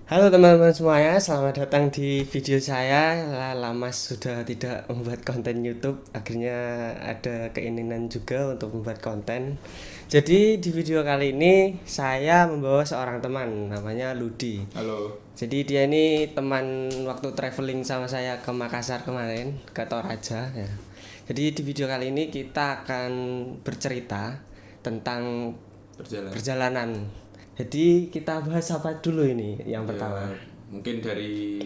Halo teman-teman semuanya, selamat datang di video saya. Lama sudah tidak membuat konten YouTube, akhirnya ada keinginan juga untuk membuat konten. Jadi di video kali ini saya membawa seorang teman, namanya Ludi. Halo. Jadi dia ini teman waktu traveling sama saya ke Makassar kemarin, ke Toraja ya. Jadi di video kali ini kita akan bercerita tentang perjalanan. Jadi kita bahas apa dulu ini yang pertama? Mungkin dari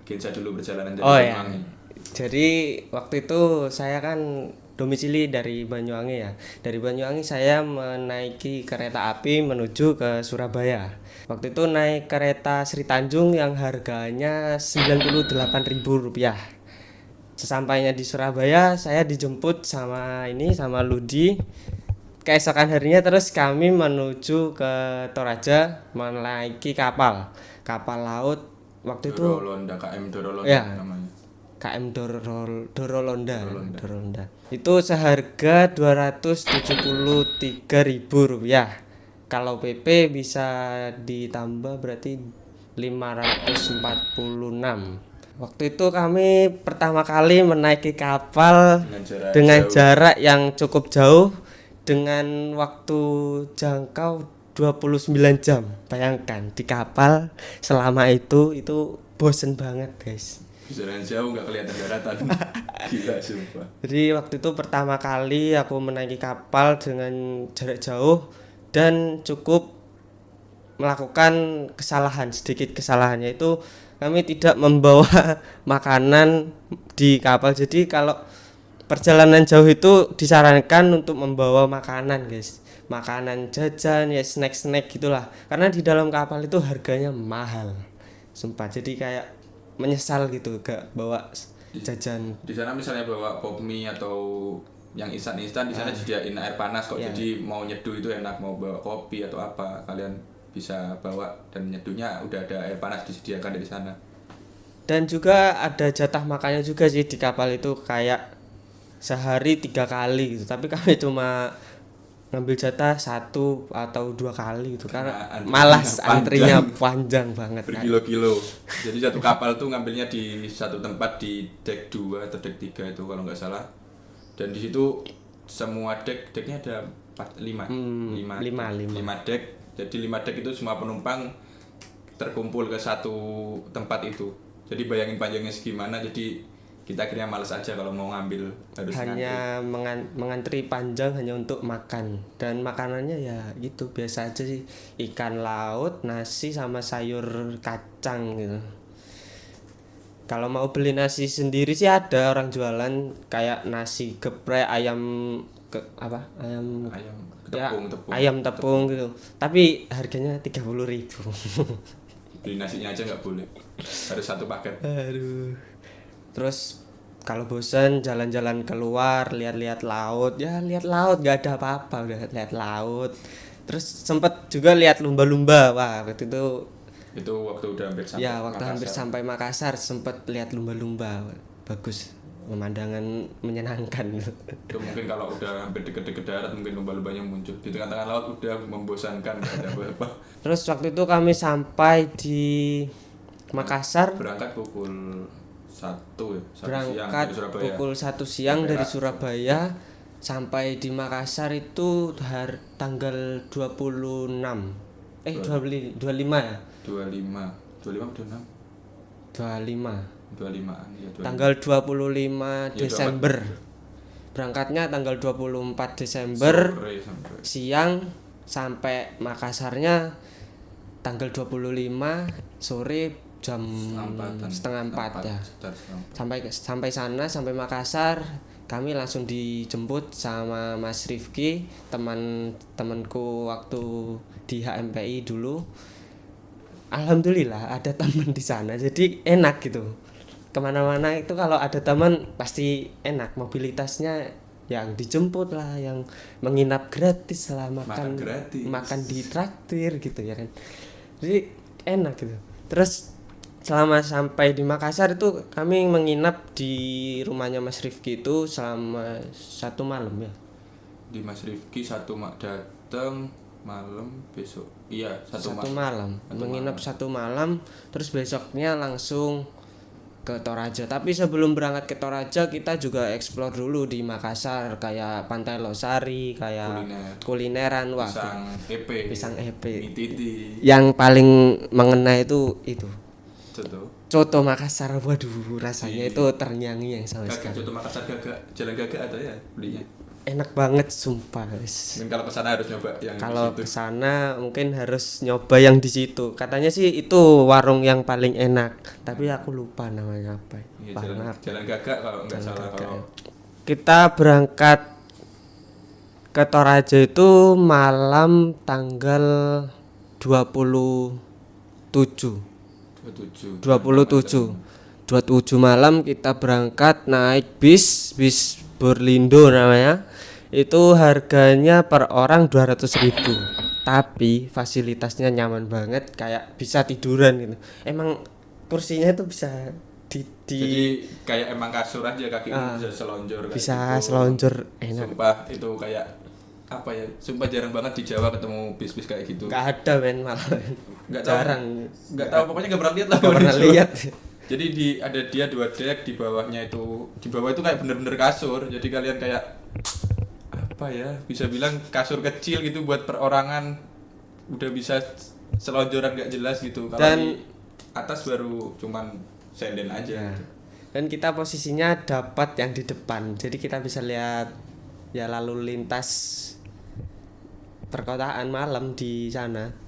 Gensa dulu, perjalanan dari Oh ya. Banyuwangi. Jadi waktu itu saya kan domisili dari Banyuwangi ya. Dari Banyuwangi saya menaiki kereta api menuju ke Surabaya. Waktu itu naik kereta Sri Tanjung yang harganya Rp98.000. Sesampainya di Surabaya saya dijemput sama Ludi. Keesokan harinya terus kami menuju ke Toraja menaiki kapal laut waktu itu Dorolonda, KM Dorolonda ya, namanya. KM Dorolonda. Itu seharga Rp273.000. Kalau PP bisa ditambah berarti 546. Waktu itu kami pertama kali menaiki kapal dengan jarak yang cukup jauh dengan waktu jangkau 29 jam. Bayangkan di kapal selama itu bosen banget, guys. Jalan jauh nggak kelihatan daratan. Gila sumpah. Jadi waktu itu pertama kali aku menaiki kapal dengan jarak jauh dan cukup melakukan sedikit kesalahannya itu kami tidak membawa makanan di kapal. Jadi kalau perjalanan jauh itu disarankan untuk membawa makanan, guys. Makanan jajan ya, snack gitulah. Karena di dalam kapal itu harganya mahal. Sumpah, jadi kayak menyesal gitu gak bawa jajan. Di sana misalnya bawa pop mie atau yang instan di sana disediain air panas kok. Jadi mau nyeduh itu enak, mau bawa kopi atau apa kalian bisa bawa, dan nyeduhnya udah ada air panas disediakan dari sana. Dan juga ada jatah makannya juga sih di kapal itu, kayak sehari 3 kali gitu, tapi kami cuma ngambil jatah 1 atau 2 kali gitu karena malas antrinya panjang banget berkilo-kilo. Jadi satu kapal tuh ngambilnya di satu tempat di deck 2 atau deck 3 itu kalau nggak salah, dan di situ semua decknya ada 5 deck. Jadi 5 deck itu semua penumpang terkumpul ke satu tempat itu. Jadi bayangin panjangnya segimana. Jadi kita akhirnya malas aja kalau mau ngambil, harus hanya mengantri panjang hanya untuk makan, dan makanannya ya gitu biasa aja sih, ikan laut, nasi sama sayur kacang gitu. Kalau mau beli nasi sendiri sih ada orang jualan kayak nasi geprek, ayam tepung gitu, tapi harganya 30.000. Beli nasinya aja nggak boleh, harus satu paket. Aduh. Terus kalau bosan jalan-jalan keluar, lihat-lihat laut, gak ada apa-apa, udah lihat laut. Terus sempet juga lihat lumba-lumba. Wah, waktu itu waktu udah hampir sampai hampir sampai Makassar sempet lihat lumba-lumba. Bagus, pemandangan menyenangkan. Itu mungkin kalau udah hampir deket-deket darat mungkin lumba-lumbanya muncul. Di tengah-tengah laut udah membosankan, gak ada apa-apa. Terus waktu itu kami sampai di Makassar. Berangkat pukul 1 siang dari Surabaya. Sampai di Makassar itu tanggal 26. 25 ya? 25 ya, tanggal 25 Desember. Berangkatnya tanggal 24 Desember siang, sampai Makassarnya tanggal 25 sore jam setengah 4 ya. Sampai sampai Makassar kami langsung dijemput sama Mas Rifki, temanku waktu di HMPI dulu. Alhamdulillah ada teman di sana, jadi enak gitu. Kemana-mana itu kalau ada teman pasti enak, mobilitasnya yang dijemput lah, yang menginap gratis lah, makan di traktir gitu ya kan. Jadi enak gitu. Terus selama sampai di Makassar itu kami menginap di rumahnya Mas Rifki itu selama 1 malam ya. Di Mas Rifki datang malam besok. Iya, satu Satu malam. malam. Menginap satu malam, terus besoknya langsung ke Toraja. Tapi sebelum berangkat ke Toraja kita juga explore dulu di Makassar kayak Pantai Losari, kayak kulineran. Wah, pisang epe. Mititi. Yang paling mengena itu Contoh. coto Makassar. Waduh, rasanya itu terngiang-ngiang sama Gagak, sekali. contoh Makassar gagak, jalan gagak ada ya belinya. Enak banget sumpah, guys. Mungkin kalau kesana harus nyoba yang Kalau di ke situ. sana mungkin harus nyoba yang di situ. Katanya sih itu warung yang paling enak, tapi aku lupa namanya apa. Iya, Warung apa. jalan gagak kalau nggak Jalan salah. Gagak, Kalau ya. Kita berangkat ke Toraja itu malam tanggal 27. 27 malam kita berangkat naik bis Berlindo namanya. Itu harganya per orang 200.000. Tapi fasilitasnya nyaman banget, kayak bisa tiduran gitu. Emang kursinya itu bisa jadi kayak emang kasur aja, kaki bisa selonjor kayak bisa gitu. selonjor enak. Sumpah itu kayak apa ya? Sumpah jarang banget di Jawa ketemu bis-bis kayak gitu. Nggak ada men, malah Nggak tahu. jarang. Nggak tahu, pokoknya nggak pernah lihat lah. Nggak kalau pernah di Jawa. lihat. Jadi ada dia 2 dek, di bawahnya itu, di bawah itu kayak bener-bener kasur. Jadi kalian kayak apa ya? Bisa bilang kasur kecil gitu buat perorangan. Udah bisa selonjoran nggak jelas gitu. Kalau Dan di atas baru cuman senden aja. Ya. Dan kita posisinya dapat yang di depan, jadi kita bisa lihat ya lalu lintas perkotaan malam di sana.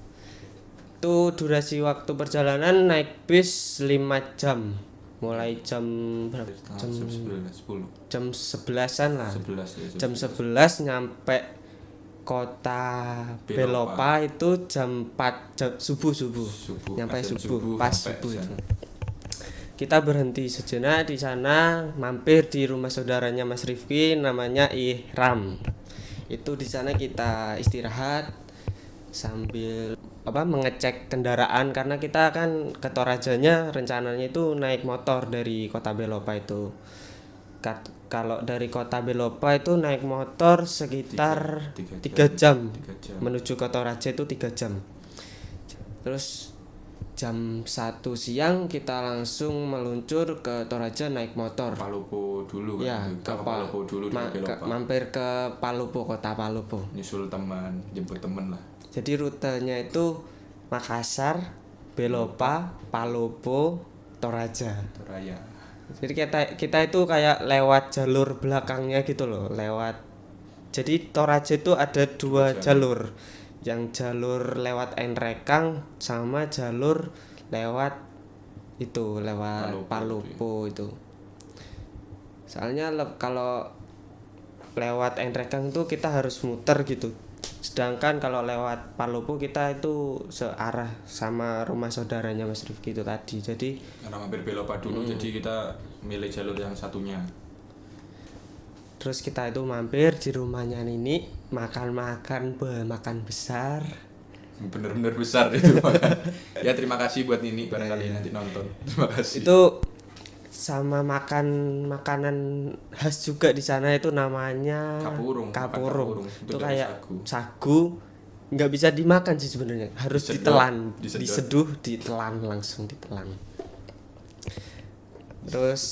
Itu durasi waktu perjalanan naik bis 5 jam, mulai jam berapa? Jam 10. Jam 11-an lah. 11 ya. Jam 11 nyampe kota Belopa itu jam 4 subuh. Nyampe azan subuh, pas sampai subuh itu. sana. Kita berhenti sejenak di sana, mampir di rumah saudaranya Mas Rifki namanya Ihram. Itu di sana kita istirahat sambil mengecek kendaraan, karena kita kan ke Torajanya rencananya itu naik motor dari kota Belopa itu. Kalau dari kota Belopa itu naik motor sekitar 3 jam. Menuju ke Toraja itu 3 jam. Terus jam 1 siang kita langsung meluncur ke Toraja naik motor. Palopo dulu kan. Ya, ke Palopo dulu di Belopa. mampir ke Palopo, kota Palopo. Nyusul teman, jemput teman lah. Jadi rutenya itu Makassar, Belopa, Palopo, Toraja. Toraya. Jadi kita itu kayak lewat jalur belakangnya gitu loh, jadi Toraja itu ada 2 jalur. Yang jalur lewat Enrekang sama jalur lewat Palopo itu. Soalnya kalau lewat Enrekang itu kita harus muter gitu. Sedangkan kalau lewat Palopo kita itu searah sama rumah saudaranya Mas Rifki itu tadi. Jadi Karena mampir Belopa dulu, jadi kita milih jalur yang satunya. terus kita itu mampir di rumahnya Nini, makan besar. Bener-bener besar itu. Ya terima kasih buat Nini, barangkali nanti nonton. Terima kasih. Itu sama makan makanan khas juga di sana itu namanya kapurung. Itu kayak sagu, nggak bisa dimakan sih sebenarnya, harus ditelan, diseduh, ditelan, langsung ditelan. Terus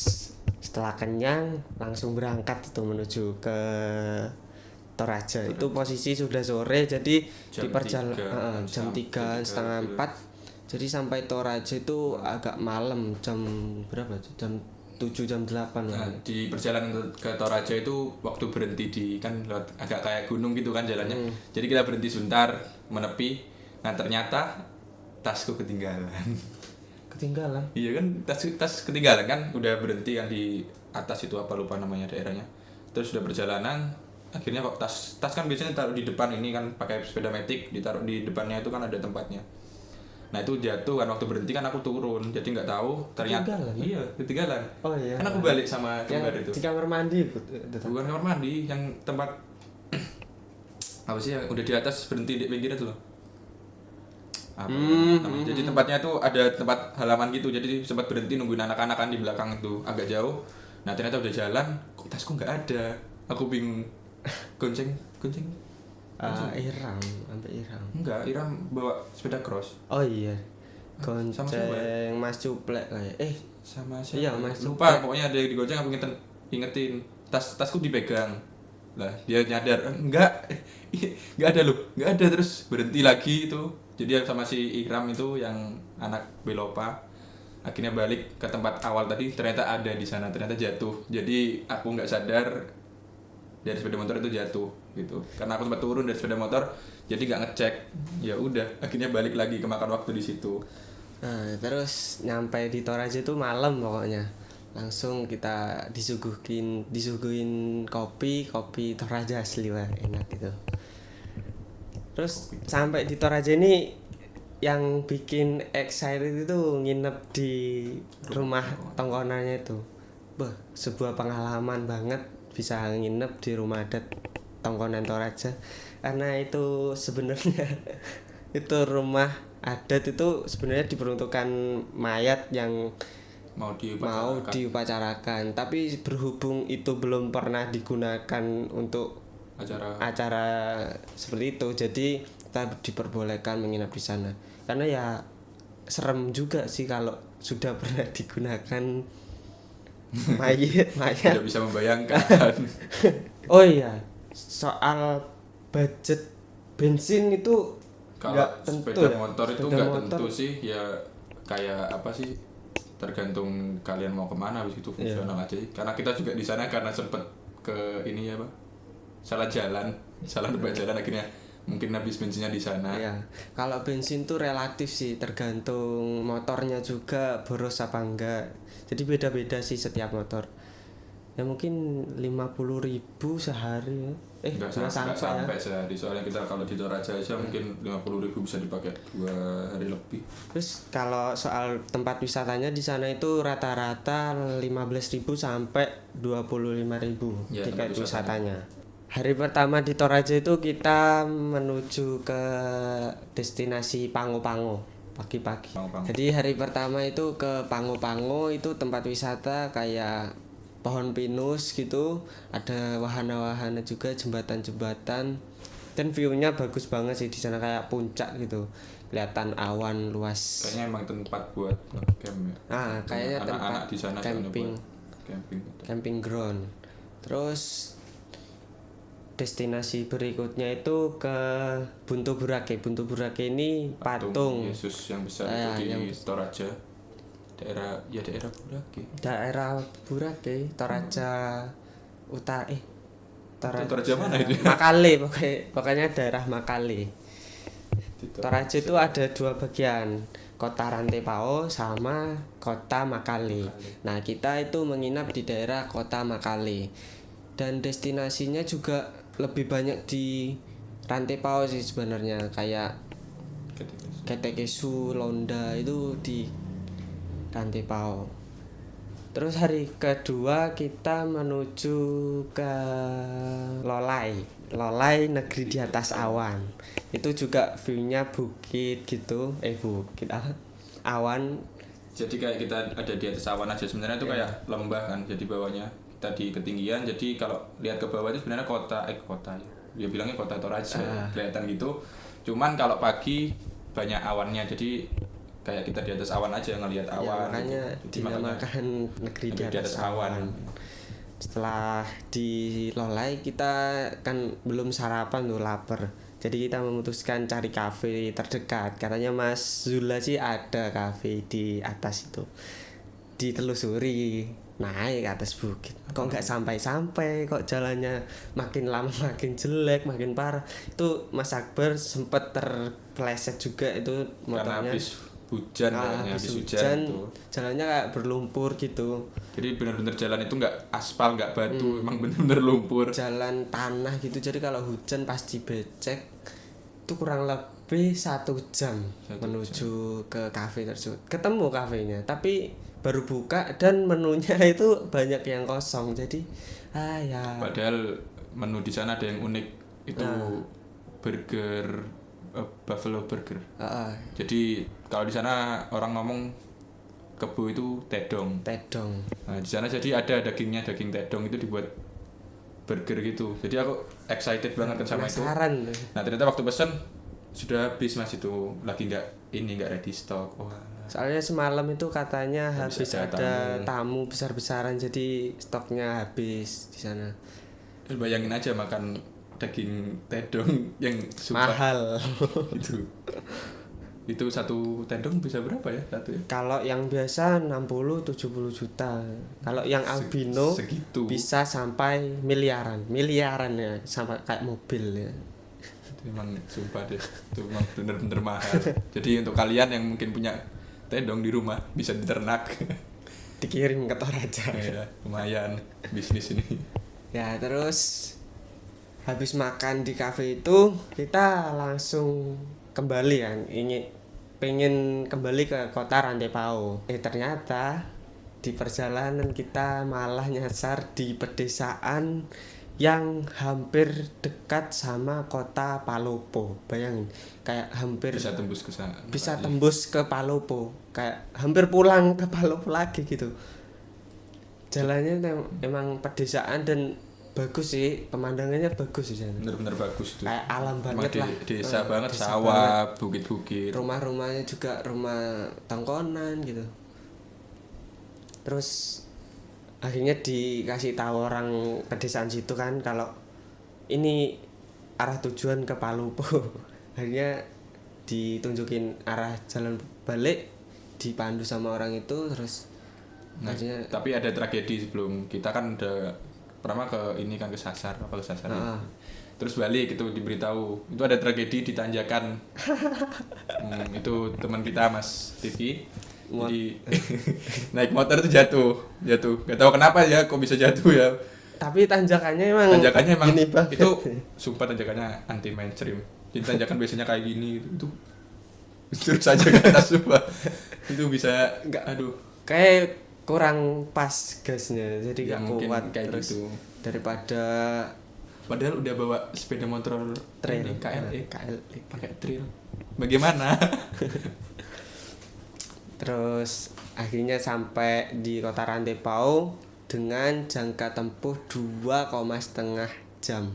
setelah kenyang langsung berangkat itu menuju ke Toraja. Itu posisi sudah sore, jadi di perjalanan jam 3 setengah 4. Jadi sampai Toraja itu agak malam, jam berapa? Jam 7 jam 8 lah. Di perjalanan ke Toraja itu waktu berhenti di kan agak kayak gunung gitu kan jalannya. Jadi kita berhenti sebentar, menepi. Nah ternyata tasku ketinggalan. Ketinggalan? Iya kan, tas ketinggalan kan, udah berhenti kan di atas itu, apa lupa namanya daerahnya. Terus udah perjalanan, akhirnya kok tas kan biasanya taruh di depan, ini kan pakai sepeda matic, ditaruh di depannya itu kan ada tempatnya. Nah itu jatuh kan, waktu berhenti kan aku turun, jadi nggak tahu ternyata ketinggalan. Oh iya. Kan aku balik sama kembar itu. Di kamar mandi Bukan kamar mandi, yang tempat apa sih yang udah di atas berhenti di pinggirnya tuh loh. Jadi tempatnya itu ada tempat halaman gitu, jadi sempat berhenti nungguin anak-anak kan di belakang itu agak jauh. Nah ternyata udah jalan, kok tasku nggak ada, aku bingung. Gonceng Iram, sampai Iram. Enggak, Iram bawa sepeda cross. Oh iya. Sama siapa ya? Gonceng Mas Cuplek kayak. Sama siapa? Iya, Mas Lupa, Cuplek. pokoknya ada yang digonceng aku ingetin. Tasku dipegang. Lah, dia nyadar, enggak. Enggak ada loh. Enggak ada, terus berhenti lagi itu. Jadi sama si Iram itu yang anak Belopa. Akhirnya balik ke tempat awal tadi, ternyata ada di sana, ternyata jatuh. Jadi aku nggak sadar dari sepeda motor itu jatuh gitu. Karena aku sempat turun dari sepeda motor, jadi nggak ngecek. Ya udah, akhirnya balik lagi kemakan waktu di situ. Nah, terus nyampe di Toraja itu malam pokoknya. Langsung kita disuguhin kopi Toraja asli wah, enak gitu. Terus sampai di Toraja ini yang bikin excited itu nginep di rumah tongkonannya itu. Sebuah pengalaman banget bisa nginep di rumah adat Tongkonan Toraja karena itu sebenarnya itu rumah adat itu sebenarnya diperuntukkan mayat yang mau diupacarakan, tapi berhubung itu belum pernah digunakan untuk acara seperti itu, jadi kita diperbolehkan menginap di sana karena ya serem juga sih kalau sudah pernah digunakan mayat. Tidak bisa membayangkan. Oh iya, soal budget bensin itu kalau tentu sepeda ya? motor itu Sepeda nggak motor. tentu sih, ya kayak apa sih, tergantung kalian mau kemana, habis itu fungsional aja sih. Karena kita juga di sana karena sempet ke ini ya, salah nebak jalan, akhirnya mungkin habis bensinnya di sana. Iya, kalau bensin tuh relatif sih, tergantung motornya juga boros apa enggak. Jadi beda-beda sih setiap motor. Ya mungkin 50.000 sehari ya. Nggak sampai sehari, soalnya kita kalau di Toraja aja mungkin 50.000 bisa dipakai 2 hari lebih. Terus kalau soal tempat wisatanya di sana itu rata-rata 15.000 sampai 25.000 Ya, tiket tempat wisatanya. Hari pertama di Toraja itu kita menuju ke destinasi Pango-Pango pagi-pagi. Jadi hari pertama itu ke Pango-Pango, itu tempat wisata kayak pohon pinus gitu, ada wahana-wahana juga, jembatan-jembatan, dan view-nya bagus banget sih di sana kayak puncak gitu, kelihatan awan luas. Kayaknya emang tempat buat camp ya. Kayaknya anak-anak tempat di sana camping ground. Terus destinasi berikutnya itu ke Buntu Burake. Buntu Burake ini patung Yesus yang besar itu di Toraja. Daerah Burake. Daerah Burake, Toraja Utara Toraja mana itu? Makale, pokoknya daerah Makale. Toraja itu ada 2 bagian, Kota Rantepao sama Kota Makale. Nah, kita itu menginap di daerah Kota Makale. Dan destinasinya juga lebih banyak di Rantepao sih sebenarnya, kayak Ketekesu, Londa itu di Rantepao. Terus hari kedua kita menuju ke Lolai negeri di atas awan. Itu juga view-nya bukit gitu, awan. Jadi kayak kita ada di atas awan aja, sebenarnya itu kayak lembah kan, jadi bawahnya kita di ketinggian, jadi kalau lihat ke bawah itu sebenarnya kota ya bilangnya kota Toraja, kelihatan gitu. Cuman kalau pagi banyak awannya, jadi kayak kita di atas awan aja ngelihat awan. Makanya gitu. dinamakan negeri di atas awan. Setelah di Lolai kita kan belum sarapan tuh, lapar. Jadi kita memutuskan cari kafe terdekat. Katanya Mas Zula sih ada kafe di atas itu. Ditelusuri, naik ke atas bukit. Kok nggak sampai-sampai, kok jalannya makin lama makin jelek, makin parah. Itu Mas Akbar sempet terpleset juga itu motornya. Karena habis hujan, habis hujan tuh. Jalannya kayak berlumpur gitu. Jadi benar-benar jalan itu nggak aspal, nggak batu, emang benar-benar lumpur. Jalan tanah gitu. Jadi kalau hujan pasti becek. Itu kurang lebih 1 jam menuju ke kafe tersebut. Ketemu kafenya, tapi baru buka dan menunya itu banyak yang kosong. Jadi ya. Padahal menu di sana ada yang unik, itu burger, buffalo burger. Jadi kalau di sana orang ngomong kebo itu tedong. Tedong. Nah, di sana jadi ada daging tedong itu dibuat burger gitu. Jadi aku excited banget kan sama itu. Penasaran. Nah ternyata waktu pesen sudah habis Mas, itu lagi nggak ready stock. Wah. Soalnya semalam itu katanya Habis habis ada ada tamu besar-besaran, jadi stoknya habis di sana. Bayangin aja makan daging tedong yang super Mahal. itu satu tedong bisa berapa ya satu ya? Kalau yang biasa 60-70 juta. Kalau yang albino segitu. bisa sampai miliaran ya, sampai kayak mobil ya. Itu emang sumpah deh, itu emang bener-bener mahal. Jadi untuk kalian yang mungkin punya tedong di rumah bisa diternak. Dikirim ke Toraja. Ya, lumayan bisnis ini. Ya, terus habis makan di kafe itu kita langsung kembali kan, pengen kembali ke kota Rantepao. Ternyata di perjalanan kita malah nyasar di pedesaan yang hampir dekat sama kota Palopo. Bayangin, kayak hampir Bisa tembus ke sana. bisa tembus ke Palopo, kayak hampir pulang ke Palopo lagi gitu. Jalannya emang pedesaan dan bagus sih, pemandangannya bagus di sana. Bener-bener bagus itu. Kayak alam banget lah. Desa banget, Desa sawah, bukit-bukit. Rumah-rumahnya juga rumah tongkonan gitu. Terus akhirnya dikasih tahu orang pedesaan situ kan kalau ini arah tujuan ke Palopo. Akhirnya ditunjukin arah jalan balik, dipandu sama orang itu. Terus Nah, akhirnya tapi ada tragedi sebelum kita kan udah pertama ke ini kan kesasar terus balik itu diberitahu itu ada tragedi di tanjakan. Itu teman kita Mas Tivi jadi naik motor itu jatuh nggak tahu kenapa ya kok bisa jatuh ya, tapi tanjakannya emang gini banget. itu sumpah tanjakannya anti mainstream. Jadi tanjakan biasanya kayak gini itu terus saja ke atas sumpah itu bisa Nggak. aduh Kayak kurang pas gasnya, jadi Ya, gak mungkin kuat kayak terus gitu. daripada Padahal udah bawa sepeda motor trail ini, KLE KLE. pakai trail. Bagaimana? Terus akhirnya sampai di kota Rantepao dengan jangka tempuh 2,5 jam.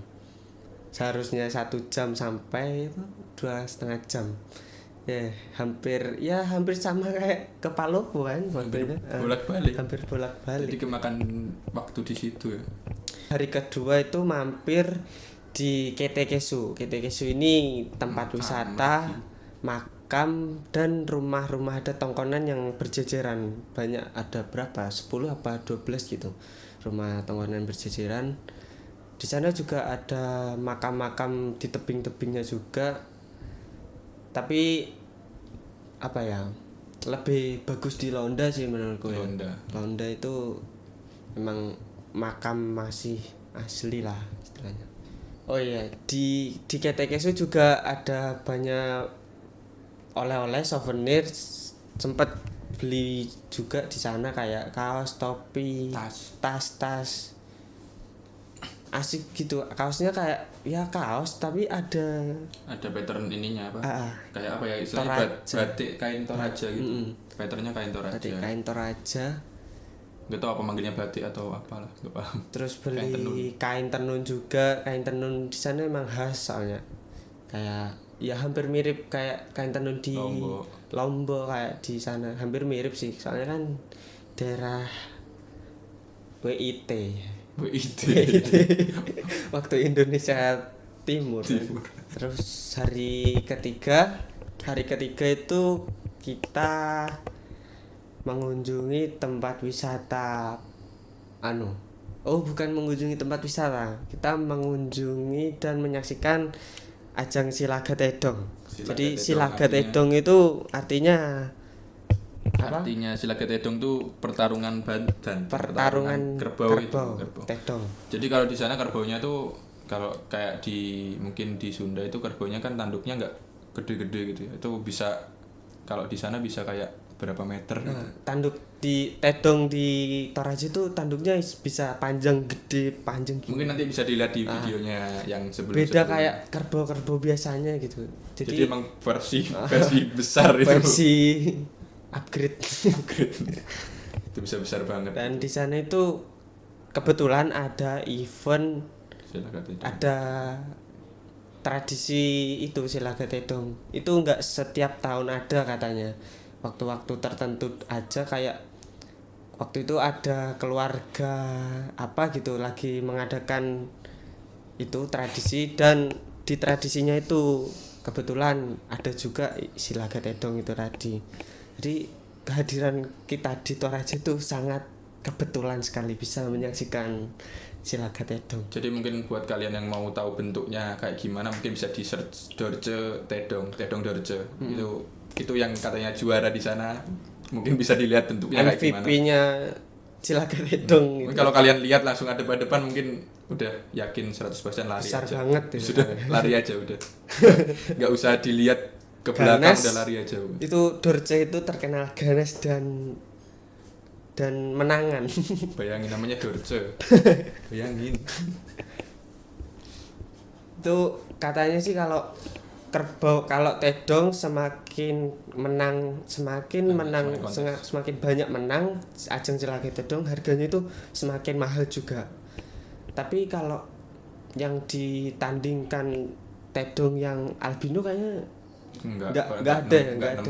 Seharusnya 1 jam sampai itu 2,5 jam. Hampir sama kayak ke Palopo kan waktunya. Bolak-balik. Hampir bolak-balik. Jadi kemakan waktu di situ ya. Hari kedua itu mampir di Ketekesu. Ketekesu ini tempat wisata, makam dan rumah-rumah adat tongkonan yang berjejeran. Banyak, ada berapa? 10 apa 12 gitu. Rumah tongkonan berjejeran. Di sana juga ada makam-makam di tebing-tebingnya juga. Tapi apa ya? Lebih bagus di Londa sih menurutku ya. Londa itu memang makam masih asli lah istilahnya. Oh iya, di Ketekesu juga ada banyak oleh-oleh souvenir, sempat beli juga di sana kayak kaos, topi, tas. Asik gitu. Kaosnya kayak ya kaos tapi ada pattern ininya apa? Kayak apa ya istilahnya batik kain Toraja gitu. Patternnya kain Toraja. Batik kain Toraja. Gak tau apa manggilnya batik atau apalah, gak paham. Terus beli kain tenun juga. Kain tenun di sana emang khas soalnya. Kayak ya hampir mirip kayak kain tenun di Lombok kayak di sana. Hampir mirip sih. Soalnya kan daerah WIT. Waktu Indonesia Timur. Terus hari ketiga itu kita mengunjungi tempat wisata bukan mengunjungi tempat wisata, kita mengunjungi dan menyaksikan ajang Silaga Tedong. Jadi Silaga Tedong itu artinya Silaga Tedong tuh pertarungan badan, pertarungan kerbau. Tedong. Jadi kalau di sana kerbaunya tuh kalau kayak mungkin di Sunda itu kerbaunya kan tanduknya nggak gede-gede gitu ya. Itu bisa kalau di sana bisa kayak berapa meter gitu. Tanduk di Tedong di Toraja itu tanduknya bisa panjang gitu. Mungkin nanti bisa dilihat di videonya yang sebelum. Beda kayak kerbau biasanya gitu. Jadi emang versi besar itu. Versi upgrade. Itu bisa besar banget. Dan di sana itu kebetulan ada event Silagatedong. ada tradisi itu Silagatedong. Itu enggak setiap tahun ada katanya. Waktu-waktu tertentu aja, kayak waktu itu ada keluarga apa gitu lagi mengadakan itu tradisi, dan di tradisinya itu kebetulan ada juga Silagatedong itu tadi. Jadi kehadiran kita di Toraja itu sangat kebetulan sekali bisa menyaksikan Silagatedong. Jadi mungkin buat kalian yang mau tahu bentuknya kayak gimana, mungkin bisa di search Dorce Tedong Dorce. Itu yang katanya juara di sana. Mungkin bisa dilihat bentuknya kayak gimana. MVP-nya Silagatedong gitu. Mungkin kalau kalian lihat langsung ada depan mungkin udah yakin 100% lari Besar aja. banget ya. Sudah lari aja udah. Nggak usah dilihat ke belakang, Ganes, udah lari aja. itu Dorce itu terkenal ganas dan menangan. Bayangin namanya Dorce. Bayangin. Itu katanya sih kalau kerbau, kalau tedong semakin banyak menang ajang Silagatedong, harganya itu semakin mahal juga. Tapi kalau yang ditandingkan tedong yang albino kayaknya nggak ada lihat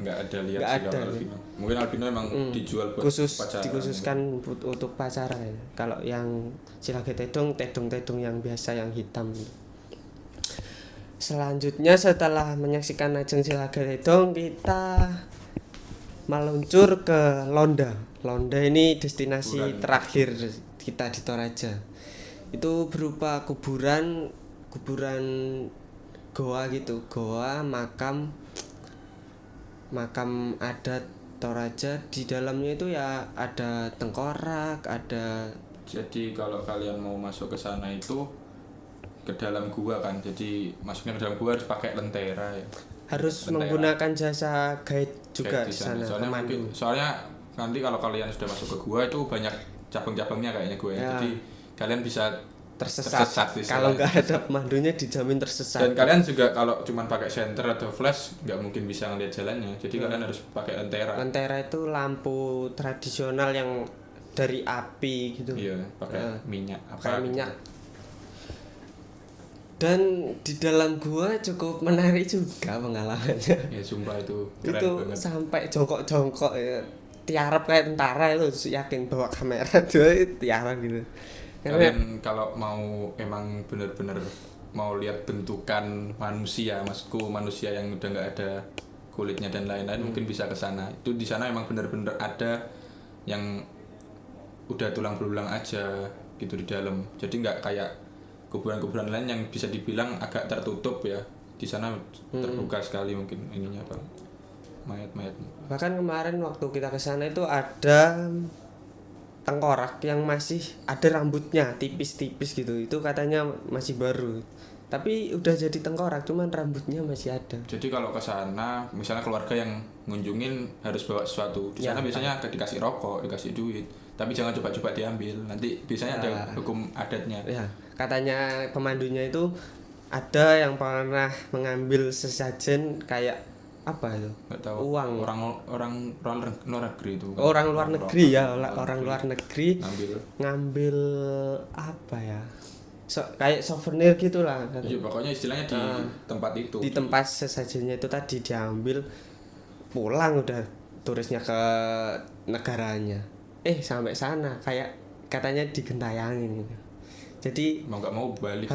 nggak sih ada. kalau albino. Mungkin albino emang dijual buat pacaran. Dikhususkan untuk pacaran ya. Kalau yang Silagatedong tedong yang biasa yang hitam. Selanjutnya setelah menyaksikan ajang Silagatedong, kita meluncur ke Londa. Londa ini destinasi terakhir kita di Toraja. Itu berupa kuburan goa gitu, goa makam adat Toraja. Di dalamnya itu ya ada tengkorak, ada. Jadi kalau kalian mau masuk ke sana itu ke dalam gua kan, jadi masuknya ke dalam gua harus pakai lentera ya. Harus Lentera. menggunakan jasa guide juga Kayak di sana. Soalnya nanti kalau kalian sudah masuk ke gua itu banyak cabang-cabangnya kayaknya gua ya. Jadi kalian bisa tersesat kalau nggak ada pemandunya, dijamin tersesat. Dan kalian juga kalau cuma pakai senter atau flash nggak mungkin bisa ngeliat jalannya, jadi kalian harus pakai lentera Itu lampu tradisional yang dari api gitu. Iya, pakai minyak minyak. Dan di dalam gua cukup menarik juga pengalamannya. Ya sumpah itu keren itu banget. Sampai jongkok ya, tiarap kayak tentara, itu yakin bawa kamera tuh tiarap gitu. Kalian kalau mau emang bener-bener mau lihat bentukan manusia, maksudku manusia yang udah nggak ada kulitnya dan lain-lain, mungkin bisa ke sana. Itu di sana emang bener-bener ada yang udah tulang belulang aja gitu di dalam. Jadi nggak kayak kuburan-kuburan lain yang bisa dibilang agak tertutup ya. Di sana terbuka sekali mungkin ininya Bang. Mayat-mayat. Bahkan kemarin waktu kita ke sana itu ada tengkorak yang masih ada rambutnya tipis-tipis gitu. Itu katanya masih baru. Tapi udah jadi tengkorak, cuman rambutnya masih ada. Jadi kalau ke sana, misalnya keluarga yang ngunjungin harus bawa sesuatu. Di sana biasanya dikasih rokok, dikasih duit. Tapi jangan coba-coba diambil. Nanti biasanya ada hukum adatnya. Ya, katanya pemandunya itu ada yang pernah mengambil sesajen kayak apa itu? Nggak tahu. Uang. Orang luar negeri itu. Orang luar negeri ya, orang luar negeri ngambil apa ya? Kayak souvenir gitulah. Iya, pokoknya istilahnya di tempat itu. Di tempat sesajennya itu tadi diambil, pulang udah turisnya ke negaranya. Sampai sana kayak katanya digentayangin gitu. Jadi mau nggak mau balik.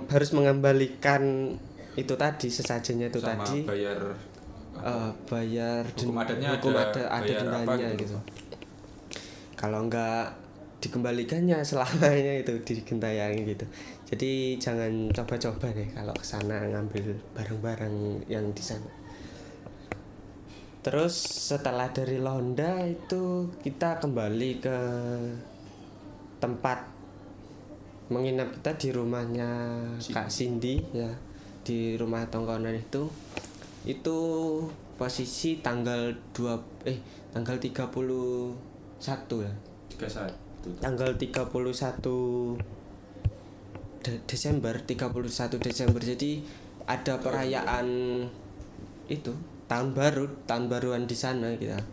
Harus mengembalikan itu tadi, sesajennya itu sama tadi. Bayar hukum adatnya, ada dendanya gitu. Kalau enggak dikembalikannya selamanya itu digentayangi gitu. Jadi jangan coba-coba deh kalau kesana ngambil barang-barang yang di sana. Terus setelah dari Londa itu kita kembali ke tempat menginap kita di rumahnya Kak Cindy ya, di rumah tongkonan itu posisi tanggal 31 ya. 31. Tanggal 31 Desember. Jadi ada perayaan itu tahun baruan di sana kita.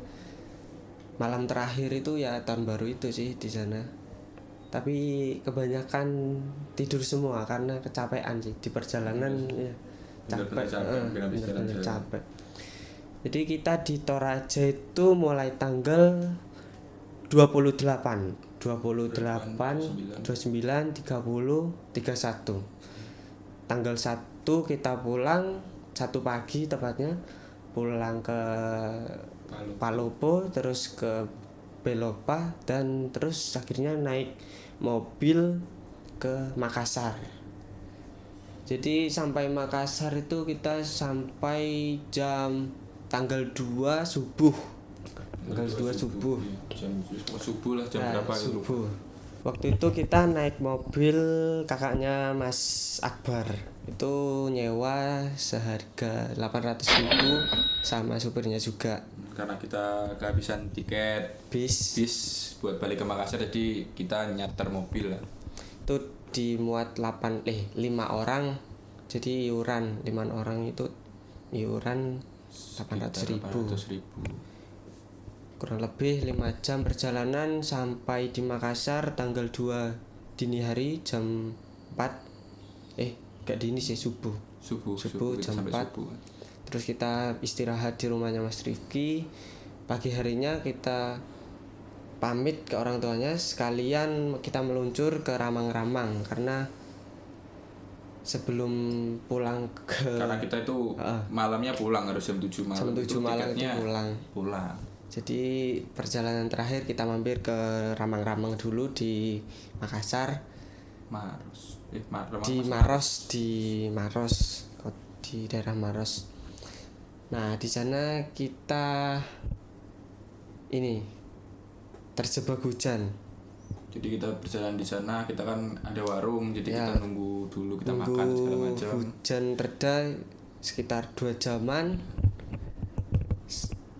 Malam terakhir itu ya tahun baru itu sih di sana. tapi kebanyakan tidur semua karena kecapean sih di perjalanan ya, capek, bener-bener capek. Jadi kita di Toraja itu mulai tanggal 28, 29, 30, 31. Tanggal 1 kita pulang 1 pagi tepatnya, pulang ke Palopo, terus ke Belopa, dan terus akhirnya naik mobil ke Makassar. Jadi sampai Makassar itu kita sampai tanggal 2 subuh. Tanggal 2 subuh. Jam subuh lah, jam berapa itu? Subuh. Waktu itu kita naik mobil kakaknya Mas Akbar. Itu nyewa seharga 800.000 sama supirnya juga. Karena kita kehabisan tiket bis buat balik ke Makassar, jadi kita nyarter mobil lah. Itu dimuat 5 orang. Jadi iuran 5 orang itu iuran 800.000. Kurang lebih 5 jam perjalanan sampai di Makassar tanggal 2 dini hari jam 4. Gak dini sih, subuh jam 4. Terus kita istirahat di rumahnya Mas Rifki. Pagi harinya kita pamit ke orang tuanya, sekalian kita meluncur ke Ramang-Ramang karena sebelum pulang karena kita itu malamnya pulang, harus jam 7 malam. Jam 7 malam itu pulang. Jadi perjalanan terakhir kita mampir ke Ramang-Ramang dulu di Makassar. Di Maros, di daerah Maros. Nah, di sana kita terjebak hujan. Jadi kita berjalan di sana, kita kan ada warung, jadi kita nunggu dulu, kita makan segala macam. Hujan reda sekitar 2 jaman.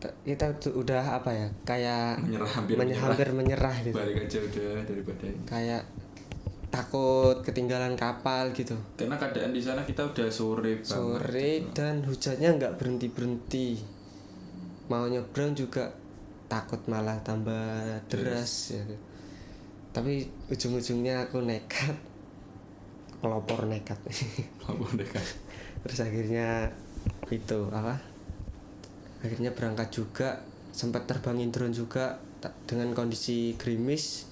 Kita udah kayak hampir menyerah gitu. Balik aja udah daripada ini. Kayak takut ketinggalan kapal gitu. Karena keadaan di sana kita udah sore banget. Dan hujannya nggak berhenti. Mau nyebrang juga takut malah tambah deras ya. Tapi ujung-ujungnya aku nekat. Pelopor nekat. Terus akhirnya akhirnya berangkat juga, sempat terbangin drone juga dengan kondisi gerimis.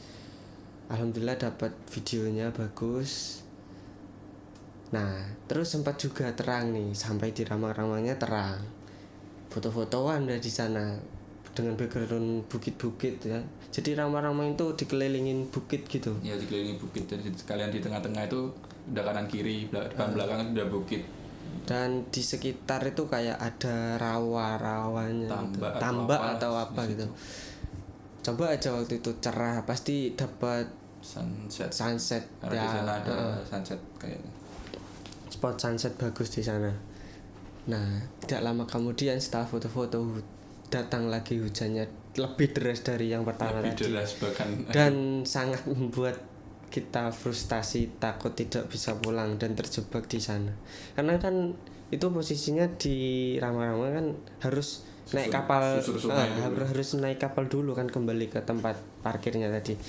Alhamdulillah dapat videonya bagus. Nah, terus sempat juga terang nih, sampai di Ramang-Ramangnya terang. Foto-fotoan ada di sana dengan background bukit-bukit ya. Jadi Ramang-Ramang itu dikelilingin bukit gitu. Ya, dikelilingin bukit, dan sekalian di tengah-tengah itu udah kanan kiri, depan belakang udah bukit. Dan di sekitar itu kayak ada rawa-rawanya, tambak atau apa gitu. Coba aja waktu itu cerah, pasti dapat sunset. Karena di sana ada sunset kayaknya. Spot sunset bagus di sana. Nah, tidak lama kemudian setelah foto-foto datang lagi hujannya lebih deras dari yang pertama tadi. Dan sangat membuat kita frustasi, takut tidak bisa pulang dan terjebak di sana. Karena kan itu posisinya di Ramang-Ramang kan harus naik kapal, harus naik kapal dulu kan kembali ke tempat parkirnya tadi.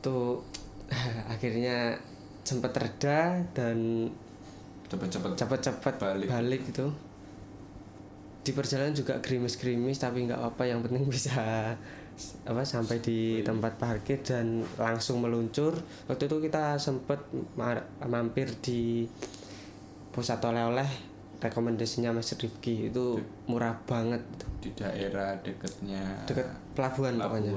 Tuh akhirnya sempat reda dan cepat balik gitu. Di perjalanan juga gerimis tapi nggak apa, yang penting bisa sampai di tempat parkir dan langsung meluncur. Waktu itu kita sempat mampir di pusat oleh-oleh rekomendasinya Mas Rifki, itu murah banget di daerah dekat pelabuhan pokoknya.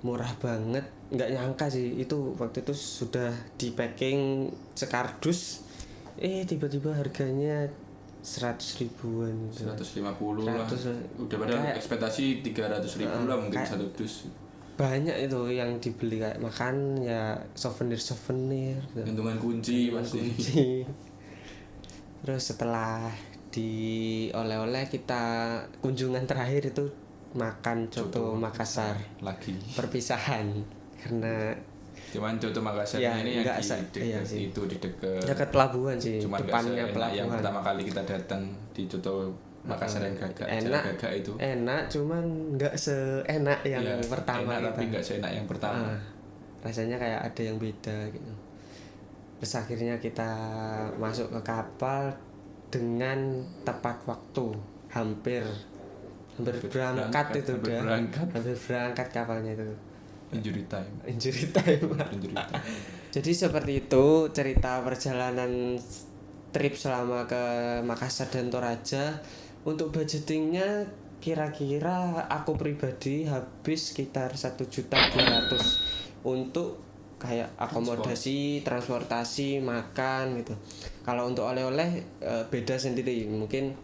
Murah banget, nggak nyangka sih itu. Waktu itu sudah di packing sekardus, tiba-tiba harganya 100.000-an, 150 lah. Udah padahal ekspektasi 300.000 lah mungkin satu dus. Banyak itu yang dibeli, kayak makan ya, souvenir gantungan kunci pasti. Terus setelah di oleh-oleh, kita kunjungan terakhir itu makan coto Makassar lagi. Perpisahan karena cuman coto Makassar ini yang di dekat pelabuhan sih, cuman depannya pelabuhan. Yang pertama kali kita datang di coto Makassar yang gagak itu enak, cuman nggak seenak yang pertama enak, tapi nggak seenak yang pertama. rasanya kayak ada yang beda gitu. Terus akhirnya kita masuk ke kapal dengan tepat waktu, hampir berangkat itu udah hampir berangkat kapalnya itu. Injury time. Injury time. Jadi seperti itu cerita perjalanan trip selama ke Makassar dan Toraja. Untuk budgetingnya kira-kira aku pribadi habis sekitar 1.200.000 untuk kayak akomodasi, transportasi, makan gitu. Kalau untuk oleh-oleh beda sendiri, mungkin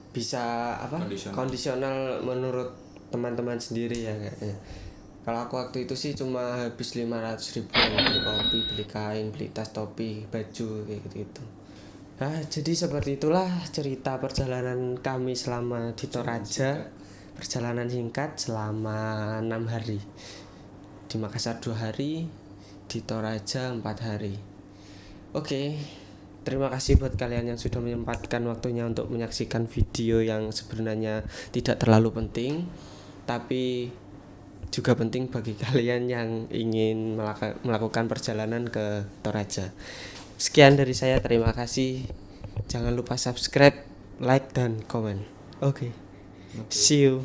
bisa apa? Kondisional menurut teman-teman sendiri ya kayaknya. Kalau aku waktu itu sih cuma habis 500.000 beli kopi, beli kain, beli tas, topi, baju kayak gitu. Nah, jadi seperti itulah cerita perjalanan kami selama di Toraja. Perjalanan singkat selama 6 hari. Di Makassar 2 hari, di Toraja 4 hari. Oke, terima kasih buat kalian yang sudah menyempatkan waktunya untuk menyaksikan video yang sebenarnya tidak terlalu penting, tapi juga penting bagi kalian yang ingin melakukan perjalanan ke Toraja. Sekian dari saya, terima kasih. Jangan lupa subscribe, like, dan komen. Oke. See you.